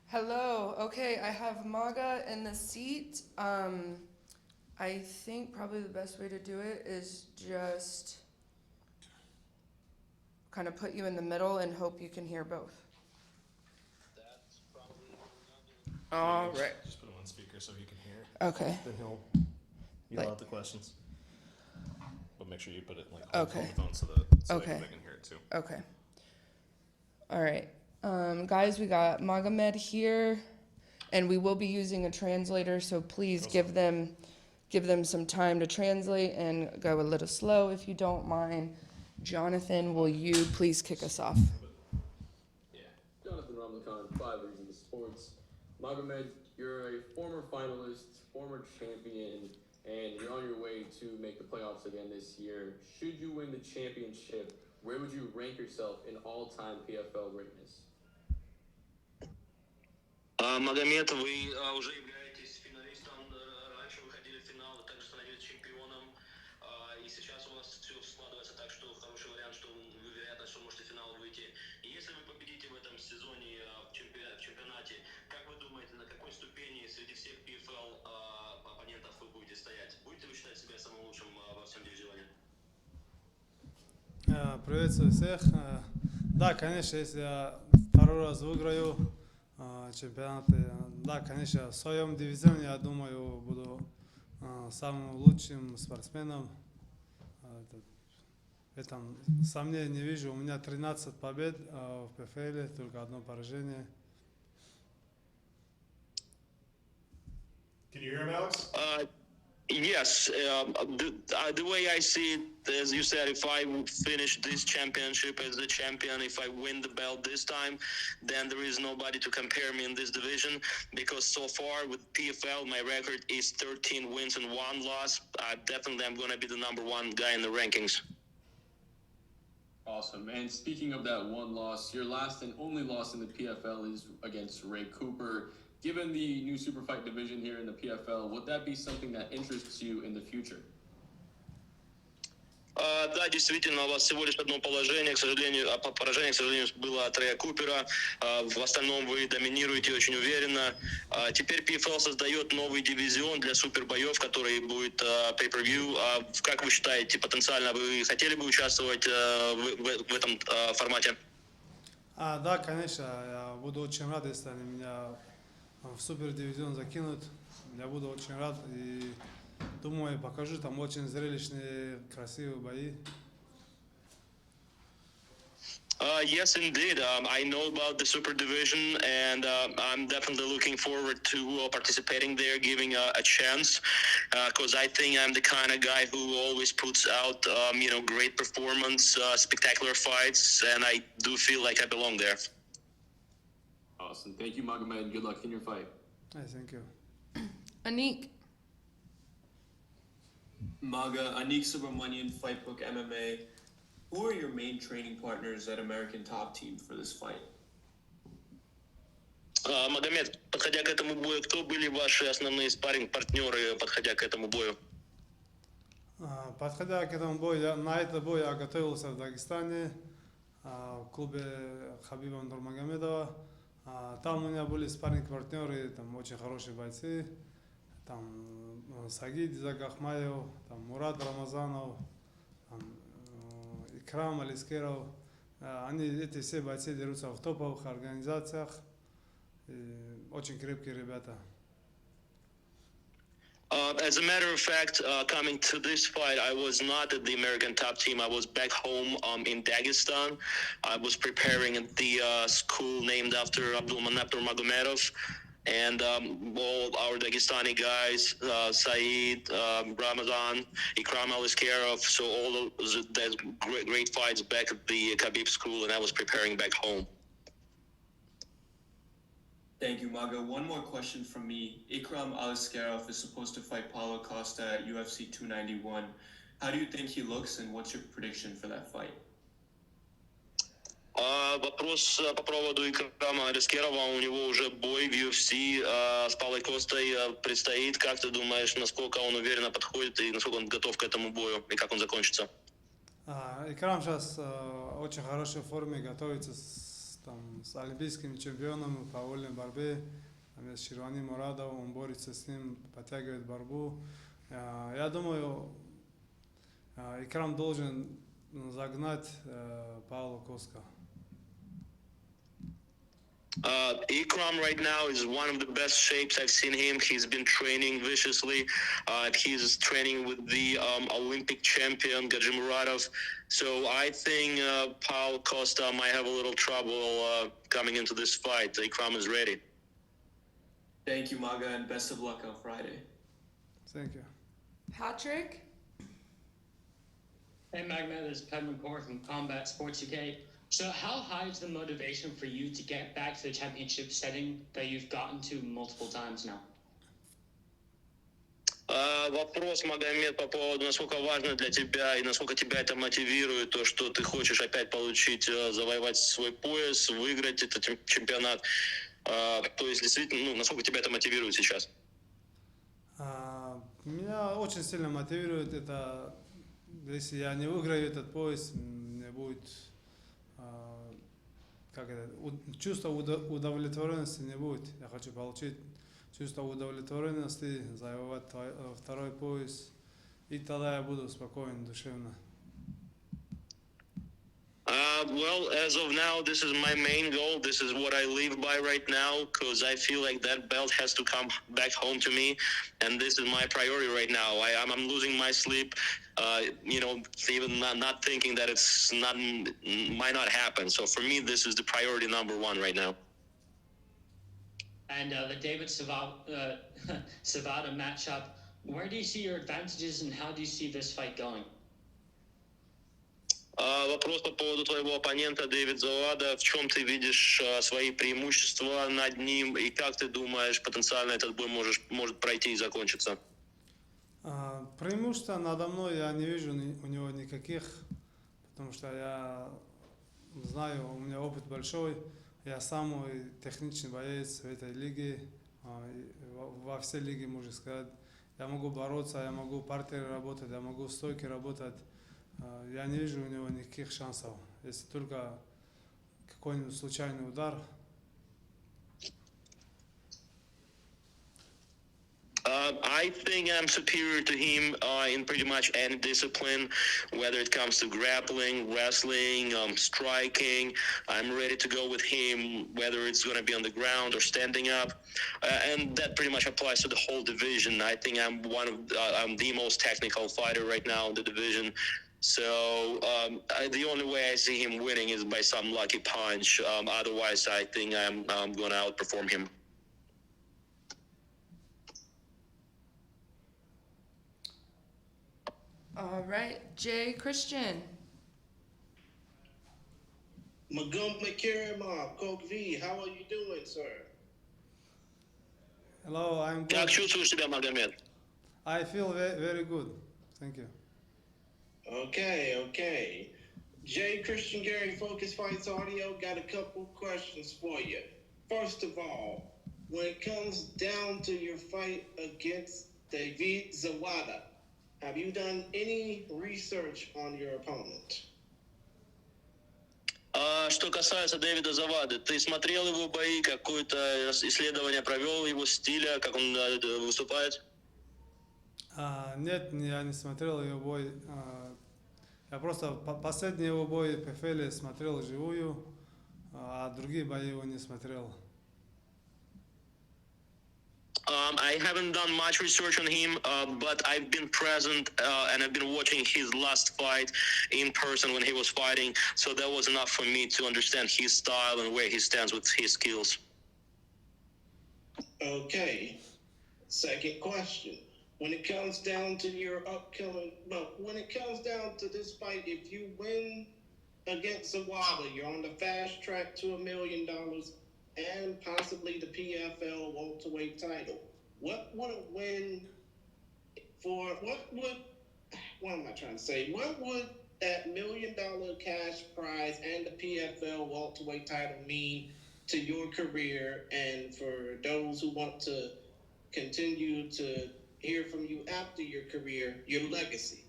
Hello. Okay, I have Maga in the seat. I think probably the best way to do it is just kind of put you in the middle and hope you can hear both. All right. Just put him on speaker so he can hear. Okay. Then he'll Like- out the questions. But make sure you put it like Okay. on the phone so Okay. they can hear it too. Okay. All right. Guys, we got Magomed here, and we will be using a translator, so please give them some time to translate and go a little slow if you don't mind. Jonathan, will you please kick us off? Yeah. Jonathan Ramlakan, 5 Reasons Sports. Magomed, you're a former finalist, former champion, and you're on your way to make the playoffs again this year. Should you win the championship, where would you rank yourself in all-time PFL greatness? Магомед, вы уже являетесь финалистом, раньше выходили в финал, вы также становились чемпионом, и сейчас у вас все складывается так, что хороший вариант, что вы вероятно, что можете в финал выйти. И если вы победите в этом сезоне в чемпионате, как вы думаете, на какой ступени среди всех PFL оппонентов вы будете стоять? Будете вы считать себя самым лучшим во всем дивизионе? Приветствую всех. Да, конечно, если я второй раз выиграю чемпионаты, да, конечно, в своем дивизионе, я думаю, буду самым лучшим спортсменом. В этом сомнений не вижу. У меня 13 побед в ПФЛ, только одно поражение. Can you hear him, Alex? Yes, the way I see it, as you said, if I finish this championship as the champion, if I win the belt this time, then there is nobody to compare me in this division, because so far with PFL, my record is 13 wins and 1 loss. Definitely I'm going to be the number 1 guy in the rankings. Awesome. And speaking of that one loss, your last and only loss in the PFL is against Ray Cooper. Given the new super fight division here in the PFL, would that be something that interests you in the future? Да, действительно, у вас всего лишь одно поражение, к сожалению, было от Рэя Купера. В остальном вы доминируете очень уверенно. Теперь PFL создает новый дивизион для супербоев, который будет pay-per-view. Как вы считаете, потенциально вы хотели бы участвовать в этом формате? Да, конечно, я буду очень рад, если они меня в супер дивизион закинут. Я буду очень рад и думаю, покажу там очень зрелищные, красивые бои. Yes, indeed. I know about the super division, and I'm definitely looking forward to participating there, giving a chance, because I think I'm the kind of guy who always puts out, great performance, spectacular fights, and I do feel like I belong there. Awesome. Thank you, Magomed, and good luck in your fight. Thank you. Anik. Maga, Anik Subramanian, Fightbook MMA. Who are your main training partners at American Top Team for this fight? Магомед, подходя к этому бою, кто были ваши основные спарринг-партнеры, подходя к этому бою? Подходя к этому бою, на этот бой я готовился в Дагестане, в клубе Хабиба Нурмагомедова. Там у меня были спарринг-партнеры, там очень хорошие бойцы. Там Сагид Загахмаев, там Мурат Рамазанов, там Икрам Алискеров. Эти все бойцы дерутся в топовых организациях. Очень крепкие ребята. As a matter of fact, coming to this fight, I was not at the American Top Team. I was back home in Dagestan. I was preparing at the school named after Abdulmanap Nurmagomedov. And all our Dagestani guys, Saeed, Ramazan, Ikram Aliskerov, so all those great fights back at the Khabib school, and I was preparing back home. Thank you, Maga. One more question from me. Ikram Aliskerov is supposed to fight Paulo Costa at UFC 291. How do you think he looks, and what's your prediction for that fight? Вопрос по поводу Икрама Алискерова. У него уже бой в UFC с Паулой Костой предстоит. Как ты думаешь, насколько он уверенно подходит и насколько он готов к этому бою, и как он закончится? Икрам сейчас очень хорошей форме, готовится там, с олимпийским чемпионом по вольной борьбе, там есть Ширвани Мурадов, он борется с ним, подтягивает борьбу. Я думаю, Икрам должен загнать Паула Коска. Ikram right now is one of the best shapes I've seen him. He's been training viciously. He's training with the Olympic champion Gajimuradov. So I think Paul Costa might have a little trouble coming into this fight. Ikram is ready. Thank you, Maga, and best of luck on Friday. Thank you. Patrick? Hey Magomed, this is Pedman Core from Combat Sports UK. So how high is the motivation for you to get back to the championship setting that you've gotten to multiple times now? Вопрос, Магомед, по поводу, насколько важно для тебя и насколько тебя это мотивирует, то, что ты хочешь опять получить, завоевать свой пояс, выиграть этот чемпионат. То есть, действительно, насколько тебя это мотивирует сейчас? Меня очень сильно мотивирует это, если я не выиграю этот пояс, мне будет чувство удовлетворенности не будет. Я хочу получить чувство удовлетворенности, завоевать второй пояс, и тогда я буду спокоен, душевно. Well, as of now, this is my main goal. This is what I live by right now, because I feel like that belt has to come back home to me, and this is my priority right now. I'm losing my sleep, even not thinking that might not happen. So for me, this is the priority number one right now. And the David Savada matchup, where do you see your advantages and how do you see this fight going? Вопрос по поводу твоего оппонента Дэвид Завада. В чем ты видишь свои преимущества над ним и как ты думаешь, потенциально этот бой может пройти и закончиться? Преимущества надо мной я не вижу у него никаких, потому что я знаю, у меня опыт большой, я самый техничный боец в этой лиге, во всей лиге, можно сказать. Я могу бороться, я могу партеры работать, я могу стойки работать. Я не вижу у него никаких шансов, если только какой-нибудь случайный удар. I think I'm superior to him in pretty much any discipline, whether it comes to grappling, wrestling, striking. I'm ready to go with him, whether it's going to be on the ground or standing up. And that pretty much applies to the whole division. I think I'm I'm the most technical fighter right now in the division. So the only way I see him winning is by some lucky punch. Otherwise, I think I'm going to outperform him. All right, Jay Christian. Magomed Magomedkerimov, Coach V, how are you doing, sir? Hello, I'm good. Как чувствуешь себя, Магомед? I feel very good. Thank you. Okay. Jay Christian Gary, Focus Fights Audio, got a couple questions for you. First of all, when it comes down to your fight against David Zawada, have you done any research on your opponent? Что касается Дэвида Завады, ты смотрел его бои, какое-то исследование провел его стиля, как он выступает? Нет, я не смотрел его бой. Я просто последний его бой в PFL смотрел живую, а другие бои его не смотрел. I haven't done much research on him, but I've been present and I've been watching his last fight in person when he was fighting, so that was enough for me to understand his style and where he stands with his skills. Okay. Second question. When it comes down to when it comes down to this fight, if you win against Zawada, you're on the fast track to $1 million and possibly the PFL welterweight title. What would that $1 million cash prize and the PFL welterweight title mean to your career and for those who want to continue to hear from you after your career, your legacy?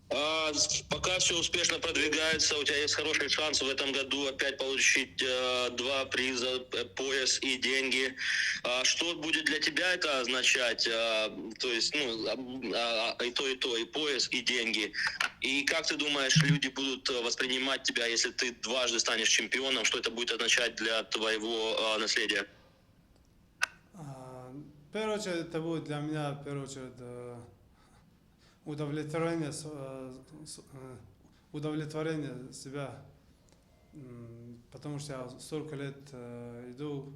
Пока все успешно продвигается, у тебя есть хороший шанс в этом году опять получить 2 приза, пояс и деньги. Что будет для тебя это означать? То есть, и то, и пояс, и деньги. И как ты думаешь, люди будут воспринимать тебя, если ты дважды станешь чемпионом? Что это будет означать для твоего наследия? В первую очередь, это будет для меня, в первую очередь, удовлетворение, удовлетворение себя, потому что я столько лет иду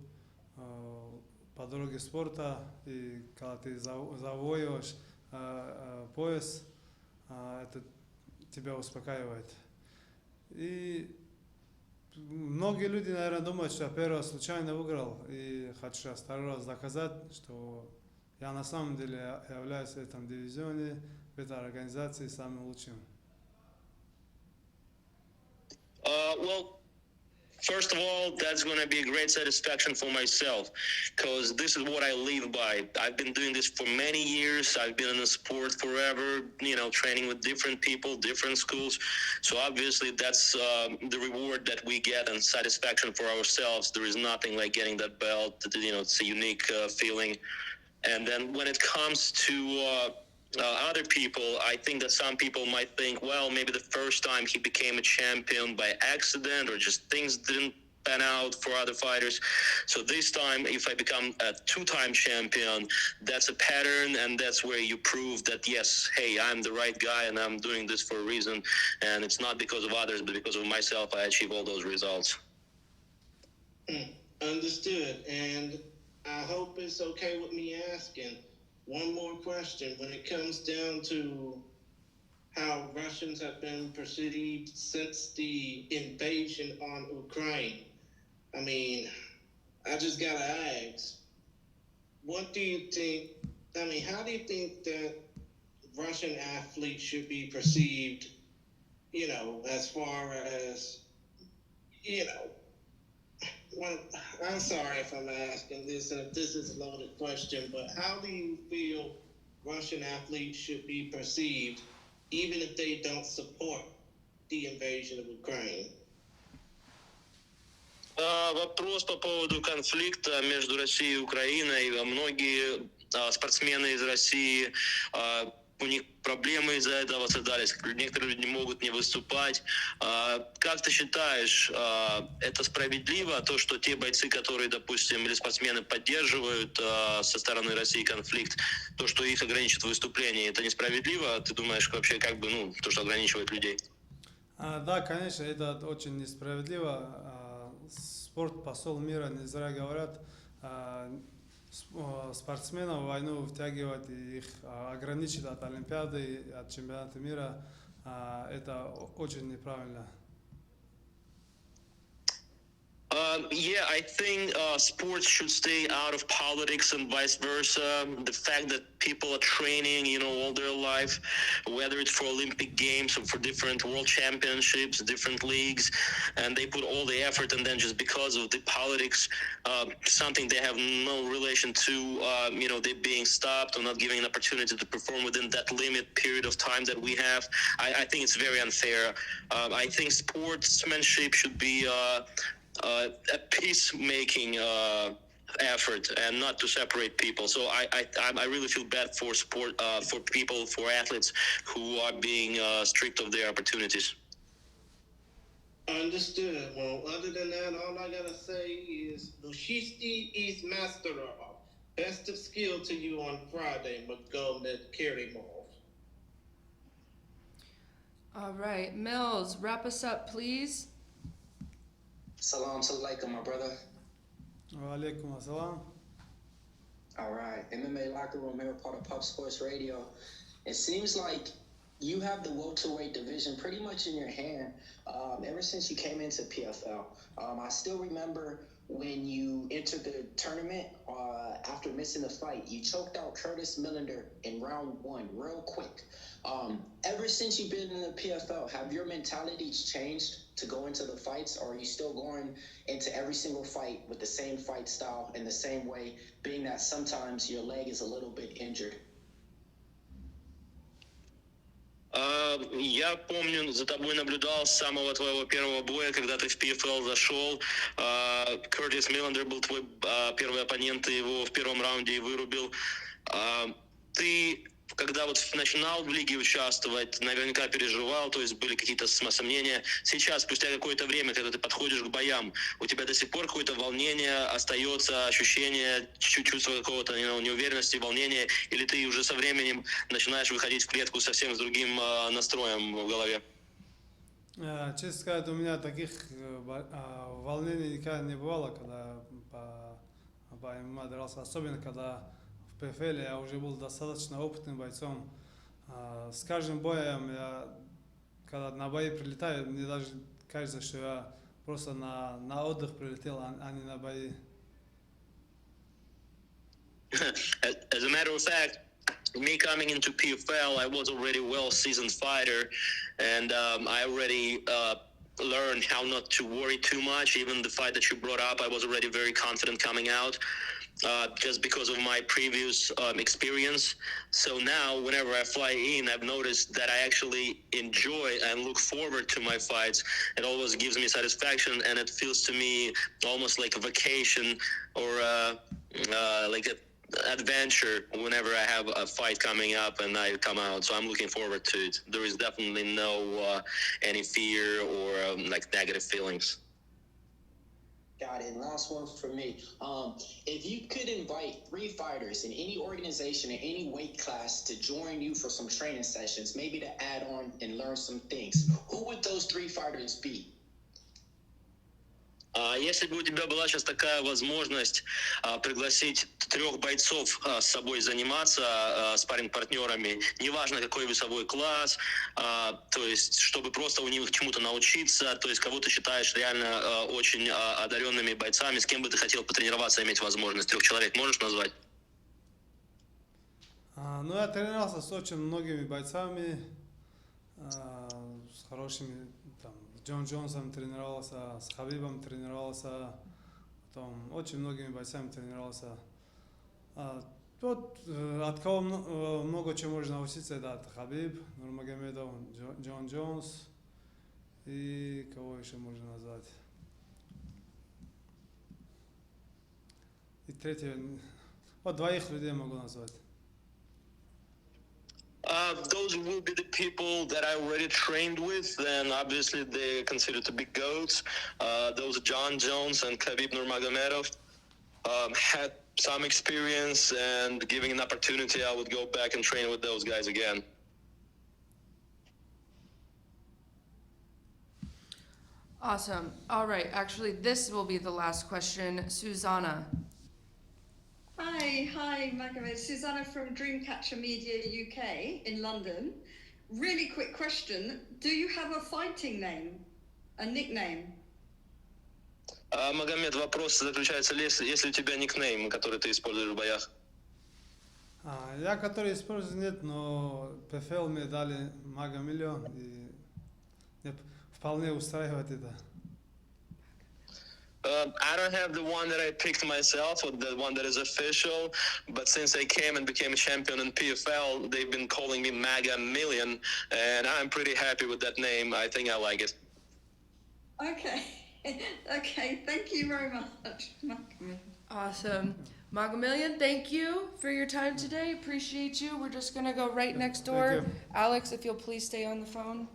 по дороге спорта, и когда ты завоевываешь пояс, это тебя успокаивает. И многие люди, наверное, думают, что я первый раз случайно выиграл, и хочу сейчас второй раз доказать, что я на самом деле являюсь в этом дивизионе, в этой организации самым лучшим. Well, first of all, that's going to be a great satisfaction for myself, because this is what I live by. I've been doing this for many years. I've been in the sport forever, training with different people, different schools. So obviously that's the reward that we get and satisfaction for ourselves. There is nothing like getting that belt. It's a unique feeling. And then when it comes to other people, I think that some people might think, well, maybe the first time he became a champion by accident, or just things didn't pan out for other fighters. So this time, if I become a 2-time champion, that's a pattern, and that's where you prove that, yes, hey, I'm the right guy, and I'm doing this for a reason, and it's not because of others, but because of myself, I achieve all those results. Understood. And I hope it's okay with me asking one more question. When it comes down to how Russians have been perceived since the invasion on Ukraine, I mean, I just gotta ask, what do you think, how do you think that Russian athletes should be perceived, as far as, well, I'm sorry if I'm asking this, and if this is a loaded question, but how do you feel Russian athletes should be perceived, even if they don't support the invasion of Ukraine? Вопрос по поводу конфликта между Россией и Украиной. Многие спортсмены из России, у них проблемы из-за этого создались. Некоторые люди не могут не выступать. Как ты считаешь, это справедливо, то, что те бойцы, которые, допустим, или спортсмены поддерживают со стороны России конфликт, то, что их ограничит выступление, это несправедливо? Ты думаешь, вообще, то, что ограничивает людей? Да, конечно, это очень несправедливо. Спорт посол мира, не зря говорят, спортсменов в войну втягивать и их ограничить от Олимпиады, от чемпионата мира, это очень неправильно. Yeah, I think sports should stay out of politics and vice versa. The fact that people are training, all their life, whether it's for Olympic Games or for different world championships, different leagues, and they put all the effort, and then just because of the politics, something they have no relation to, they being stopped or not giving an opportunity to perform within that limit period of time that we have, I think it's very unfair. I think sportsmanship should be a peacemaking effort, and not to separate people. So I really feel bad for sport, for people, for athletes who are being strict of their opportunities. Understood. Well, other than that, all I gotta say is Lushisti is Masterov. Best of skill to you on Friday, Magomedkerimov. All right, Mills, wrap us up, please. Salam alaikum, my brother. Wa alaikum assalam. All right, MMA Locker Room here, part of Pop Sports Radio. It seems like you have the welterweight division pretty much in your hand ever since you came into PFL. I still remember when you entered the tournament after missing the fight. You choked out Curtis Millender in round 1 real quick. Ever since you've been in the PFL, have your mentalities changed to go into the fights, or are you still going into every single fight with the same fight style in the same way, being that sometimes your leg is a little bit injured? Я помню, за тобой наблюдал с самого твоего первого боя, когда ты в PFL зашел. Кертис Миллендер был твой первый оппонент, ты его в первом раунде и вырубил. Ты, когда вот начинал в лиге участвовать, наверняка переживал, то есть были какие-то сомнения. Сейчас, спустя какое-то время, когда ты подходишь к боям, у тебя до сих пор какое-то волнение остается, ощущение, чувство какого-то неуверенности, волнения, или ты уже со временем начинаешь выходить в клетку совсем с другим настроем в голове? Честно сказать, у меня таких волнений никогда не бывало, когда по ММА дрался, особенно когда в PFL я уже был достаточно опытным бойцом. С каждым боем когда на бои прилетаю, мне даже кажется, что я просто на отдых прилетел, а не на бои. As a matter of fact, me coming into PFL, I was already a well-seasoned fighter, and I already learned how not to worry too much. Even the fight that you brought up, I was already very confident coming out. Just because of my previous experience. So now, whenever I fly in, I've noticed that I actually enjoy and look forward to my fights. It always gives me satisfaction, and it feels to me almost like a vacation or like an adventure whenever I have a fight coming up and I come out. So I'm looking forward to it. There is definitely no any fear or like negative feelings. Got it. And last one for me. If you could invite 3 fighters in any organization in any weight class to join you for some training sessions, maybe to add on and learn some things, who would those 3 fighters be? Если бы у тебя была сейчас такая возможность пригласить 3 бойцов с собой заниматься спарринг-партнерами, неважно какой весовой класс, то есть чтобы просто у них чему-то научиться, то есть кого ты считаешь реально очень одаренными бойцами, с кем бы ты хотел потренироваться, иметь возможность, 3 человек можешь назвать? Ну, я тренировался с очень многими бойцами, с хорошими, там, с Джон Джонсом тренировался, с Хабибом тренировался, потом очень многими бойцами тренировался. От кого много чего можно научиться, это Хабиб, Нурмагомедов, Джон Джонс и кого еще можно назвать. И третье, вот 2 людей могу назвать. Those will be the people that I already trained with, and obviously they're considered to be GOATs. Those John Jones and Khabib Nurmagomedov had some experience, and giving an opportunity, I would go back and train with those guys again. Awesome. All right. Actually, this will be the last question. Susanna. Hi, Magomed. Susanna from Dreamcatcher Media UK in London. Really quick question. Do you have a fighting name? A nickname? Магомед, вопрос заключается, есть ли у тебя никнейм, который ты используешь в боях? Я, который использую, нет, но PFL мне дали Магомед, и мне вполне устраивает это. I don't have the one that I picked myself, or the one that is official, but since I came and became a champion in PFL, they've been calling me Maga Million, and I'm pretty happy with that name. I think I like it. Okay. Okay, thank you very much. Awesome. Magomelian, thank you for your time today. Appreciate you. We're just going to go right next door. Alex, if you'll please stay on the phone.